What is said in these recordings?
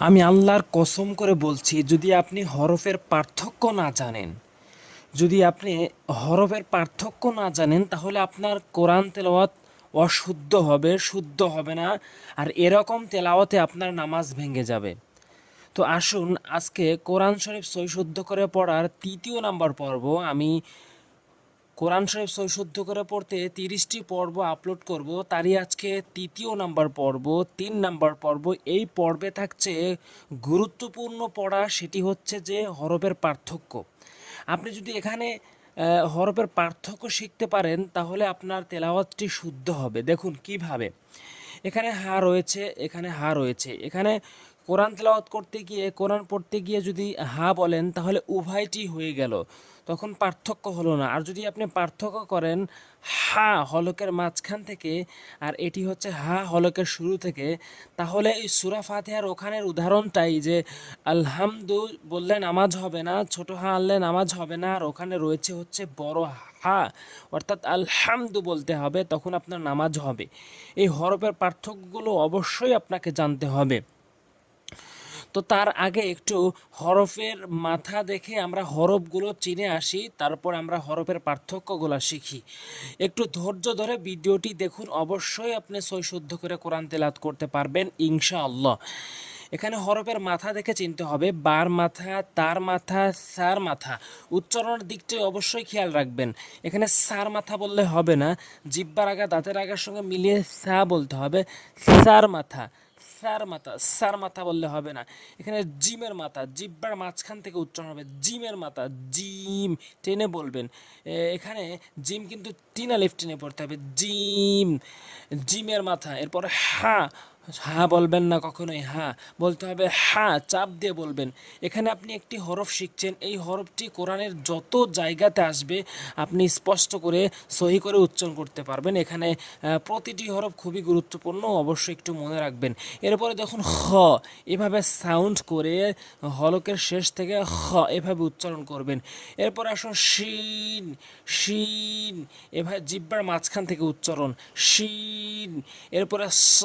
আমি আল্লাহর কসম করে বলছি, যদি আপনি হরফের পার্থক্য না জানেন, যদি আপনি হরফের পার্থক্য না জানেন, তাহলে আপনার কোরআন তেলাওয়াত অশুদ্ধ হবে, শুদ্ধ হবে না। আর এরকম তেলাওয়াতে আপনার নামাজ ভেঙে যাবে। তো আসুন আজকে কোরআন শরীফ সহি শুদ্ধ করে পড়ার ৩য় নাম্বার পর্ব। আমি কোরআন শরীফ সহি শুদ্ধ করে পড়তে ৩০টি পর্ব আপলোড করব, তারই আজকে ৩য় নাম্বার পর্ব, ৩ নাম্বার পর্ব। এই পর্বে থাকছে গুরুত্বপূর্ণ পড়া, সেটি হচ্ছে যে হরফের পার্থক্য। আপনি যদি এখানে হরফের পার্থক্য শিখতে পারেন, তাহলে আপনার তেলাওয়াতটি শুদ্ধ হবে। দেখুন কিভাবে। এখানে হা রয়েছে, এখানে হা রয়েছে। এখানে কোরআন তেলাওয়াত করতে গিয়ে, কোরআন পড়তে গিয়ে যদি হা বলেন, তাহলে উভয়টি হয়ে গেল, তখন পার্থক্য হলো না। আর যদি আপনি পার্থক্য করেন হা হলকের মাঝখান থেকে, আর এটি হচ্ছে হা হলকের শুরু থেকে, তাহলে এই সূরা ফাতিহার ওখানের উদাহরণটাই যে আলহামদু বললে নামাজ হবে না, ছোট হা আনলে নামাজ হবে না, আর ওখানে রয়েছে হচ্ছে বড় হা, অর্থাৎ আলহামদু বলতে হবে, তখন আপনার নামাজ হবে। এই হরফের পার্থক্যগুলো অবশ্যই আপনাকে জানতে হবে। তো তার আগে একটু হরফের মাথা দেখে আমরা হরফগুলো চিনে আসি, তারপর আমরা হরফের পার্থক্যগুলো শিখি। একটু ধৈর্য ধরে ভিডিওটি দেখুন, অবশ্যই আপনি সহি শুদ্ধ করে কোরআন তেলাওয়াত করতে পারবেন ইনশাআল্লাহ। এখানে হরফের মাথা দেখে চিনতে হবে, বার মাথা, তার মাথা, সার মাথা। উচ্চারণের দিকটি অবশ্যই খেয়াল রাখবেন। এখানে সার মাথা বললে হবে না, জিহ্বার আগা দাঁতের আগার সঙ্গে মিলিয়ে সা বলতে হবে, সার মাথা, সার মাথা, সার মাথা বললে হবে না। এখানে জিমের মাথা, জিহ্বার মাঝখান থেকে উচ্চারণ হবে, জিমের মাথা, জিম টেনে বলবেন। এখানে জিম কিন্তু তিন আলিফ টেনে পড়তে হবে, জিম, জিমের মাথা। এরপর হা, হা বলবেন না কখনোই, হা বলতে হবে হা, চাপ দিয়ে বলবেন। এখানে আপনি একটি হরফ শিখছেন, এই হরফটি কোরআনের যত জায়গাতে আসবে আপনি স্পষ্ট করে সহি করে উচ্চারণ করতে পারবেন। এখানে প্রতিটি হরফ খুবই গুরুত্বপূর্ণ, অবশ্যই একটু মনে রাখবেন। এরপরে দেখুন খ, এভাবে সাউন্ড করে হলকের শেষ থেকে খ এভাবে উচ্চারণ করবেন। এরপর আসুন শিন, শিন, এভাবে জিহ্বার মাঝখান থেকে উচ্চারণ, শিন। এরপরে সদ,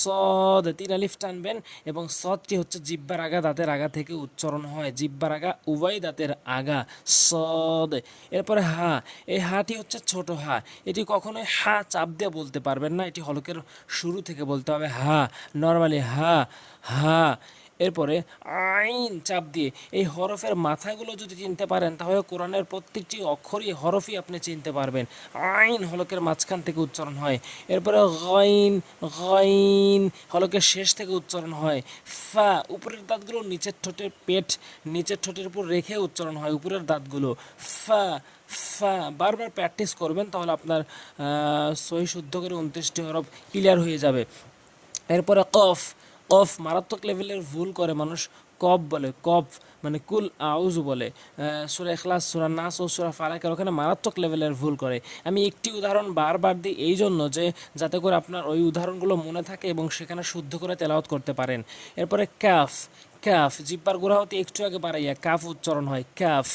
সদ, তিন আলিফ টানবেন, এবং সদটি হচ্ছে জিহ্বার আগা দাঁতের আগা থেকে উচ্চারণ হয়, জিহ্বার আগা উভয় দাঁতের আগা, সদ। এরপরে হা, এই হাটি হচ্ছে ছোট হা, এটি কখনোই হা চাপ দিয়ে বলতে পারবেন না, এটি হলকের শুরু থেকে বলতে হবে হা, নর্মালি হা, হা। এরপরে আইন চাপ দিয়ে। এই হরফের মাথাগুলো যদি চিনতে পারেন, তাহলে কোরআনের প্রত্যেকটি অক্ষরই হরফই আপনি চিনতে পারবেন। আইন হলকের মাঝখান থেকে উচ্চারণ হয়। এরপরে গাইন, গাইন হলকের শেষ থেকে উচ্চারণ হয়। ফা, উপরের দাঁতগুলো নিচের ঠোঁটের পেট, নিচের ঠোঁটের উপর রেখে উচ্চারণ হয়, উপরের দাঁতগুলো। ফা, ফা বারবার প্র্যাকটিস করবেন, তাহলে আপনার সহি শুদ্ধ করে 29টি হরফ ক্লিয়ার হয়ে যাবে। এরপরে কফ, কফ মারাত্মক লেভেলের ভুল করে মানুষ, কফ বলে, কফ মানে কুল আউজু বলে। সূরা ইখলাস, সূরা নাস ও সূরা ফালাকের ওখানে মারাত্মক লেভেলের ভুল করে। আমি একটি উদাহরণ বারবার দিই এই জন্য যে যাতে করে আপনার ওই উদাহরণগুলো মনে থাকে এবং সেখানে শুদ্ধ করে তেলাওয়াত করতে পারেন। এরপরে কাফ, কাফ জিহ্বার গোড়া হতে একটু আগে বাড়াইয়া কাফ উচ্চারণ হয়, কাফ,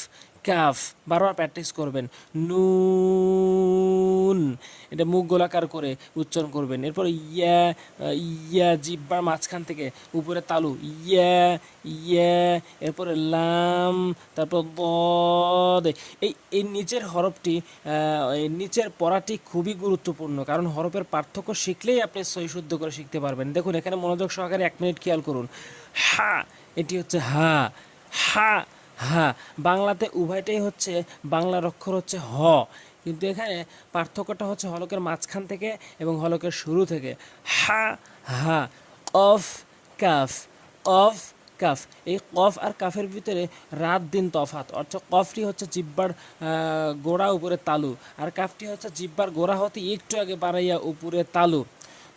কাফ বারবার প্র্যাকটিস করবেন। নুন, এটা মুখ গোলাকার করে উচ্চারণ করবেন। এরপর ইয়া, ইয়া জিহ্বার মাঝখান থেকে উপরে তালু, ইয়া, ইয়া। এরপরে লাম, তারপর বদ। এই নিচের হরফটি, এই নিচের পড়াটি খুবই গুরুত্বপূর্ণ, কারণ হরফের পার্থক্য শিখলেই আপনি সহি শুদ্ধ করে শিখতে পারবেন। দেখুন এখানে মনোযোগ সহকারে 1 মিনিট খেয়াল করুন। হা, এটি হচ্ছে হা, হা, হা। বাংলাতে উভয়টাই হচ্ছে, বাংলার অক্ষর হচ্ছে হ, কিন্তু এখানে পার্থক্যটা হচ্ছে হলকের মাঝখান থেকে এবং হলকের শুরু থেকে। হা, হা। অফ, কাফ, অফ, কাফ। এই কফ আর কাফের ভিতরে রাত দিন তফাত, অর্থাৎ কফটি হচ্ছে জিহ্বার গোড়া উপরে তালু, আর কাফটি হচ্ছে জিহ্বার গোড়া হতে একটু আগে বাড়াইয়া উপরে তালু।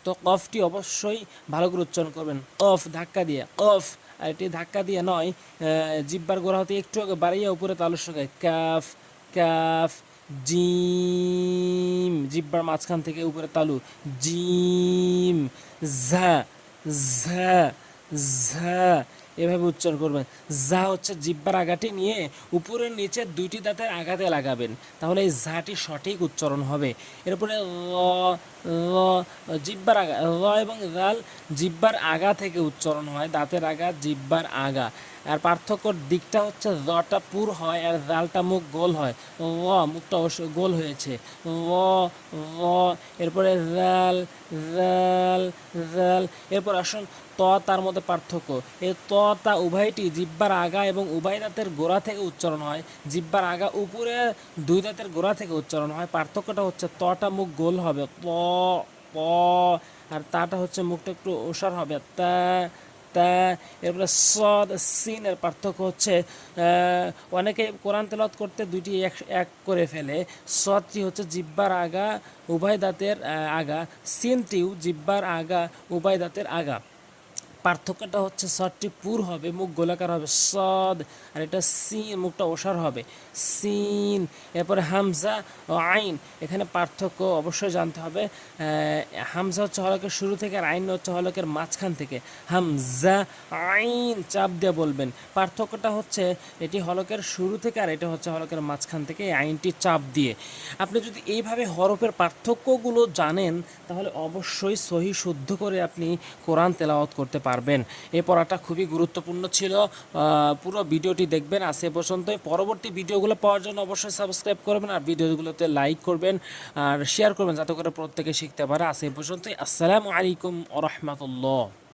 তো কফটি অবশ্যই ভালো করে উচ্চারণ করবেন, কফ ধাক্কা দিয়ে, কফ। আর এটি ধাক্কা দিয়ে নয়, জিহ্বার গোড়া হতে একটু আগে বাড়াইয়া উপরে তালুর সঙ্গে, কাফ, কাফ। জিম, জিহ্বার মাঝখান থেকে উপরে তালু, জিম। ঝা, ঝা, ঝা। এভাবে উচ্চারণ করবেন। যা হচ্ছে জিহ্বার আগাটি নিয়ে উপরের নিচে দুইটি দাঁতের আগাতে লাগাবেন, তাহলে এই জাটি সঠিক উচ্চারণ হবে। এরপরে ল, জিহ্বার আগা, ল এবং জাল জিহ্বার আগা থেকে উচ্চারণ হয়, দাঁতের আগা জিহ্বার আগা। আর পার্থক্যর দিকটা হচ্ছে লটা পুর হয় আর জালটা মুখ গোল হয়। ল মুখটা অবশ্য গোল হয়েছে। ল ল, এরপরে জাল জাল জাল। এরপর আসুন ত, তার মধ্যে পার্থক্য। এই ত তা উভয়টি জিহ্বার আগা এবং উভয় দাঁতের গোড়া থেকে উচ্চারণ হয়। জিহ্বার আগা উপরে, দুই দাঁতের গোড়া থেকে উচ্চারণ হয়। পার্থক্যটা হচ্ছে তটা মুখ গোল হবে প প, আর তাটা হচ্ছে মুখটা একটু ওসার হবে তা তা। এরপরে সদ সিনের পার্থক্য হচ্ছে অনেকে কোরআন তেলাওয়াত করতে দুইটি এক এক করে ফেলে। সদটি হচ্ছে জিহ্বার আগা উভয় দাঁতের আগা, সিনটিও জিহ্বার আগা উভয় দাঁতের আগা। পার্থক্যটা হচ্ছে সদটি পুর হবে, মুখ গোলাকার হবে সদ, আর এটা সিন মুখটা ওসার হবে সিন। এরপরে হামজা ও আইন, এখানে পার্থক্য অবশ্যই জানতে হবে। হামজা হচ্ছে হলকের শুরু থেকে আর আইন হচ্ছে হলকের মাঝখান থেকে। হামজা আইন চাপ দিয়ে বলবেন। পার্থক্যটা হচ্ছে এটি হলকের শুরু থেকে আর এটা হচ্ছে হলকের মাঝখান থেকে, এই আইনটি চাপ দিয়ে। আপনি যদি এইভাবে হরফের পার্থক্যগুলো জানেন তাহলে অবশ্যই সহি শুদ্ধ করে আপনি কোরআন তেলাওয়াত করতে পারবেন। এই পড়াটা খুবই গুরুত্বপূর্ণ ছিল। পুরো ভিডিওটি দেখবেন। আজ এ পর্যন্তই। পরবর্তী ভিডিওগুলো পাওয়ার জন্য অবশ্যই সাবস্ক্রাইব করবেন আর ভিডিওগুলোতে লাইক করবেন আর শেয়ার করবেন যাতে করে প্রত্যেকে শিখতে পারে। আজ এ পর্যন্তই। আসসালামু আলাইকুম ওয়া রাহমাতুল্লাহ।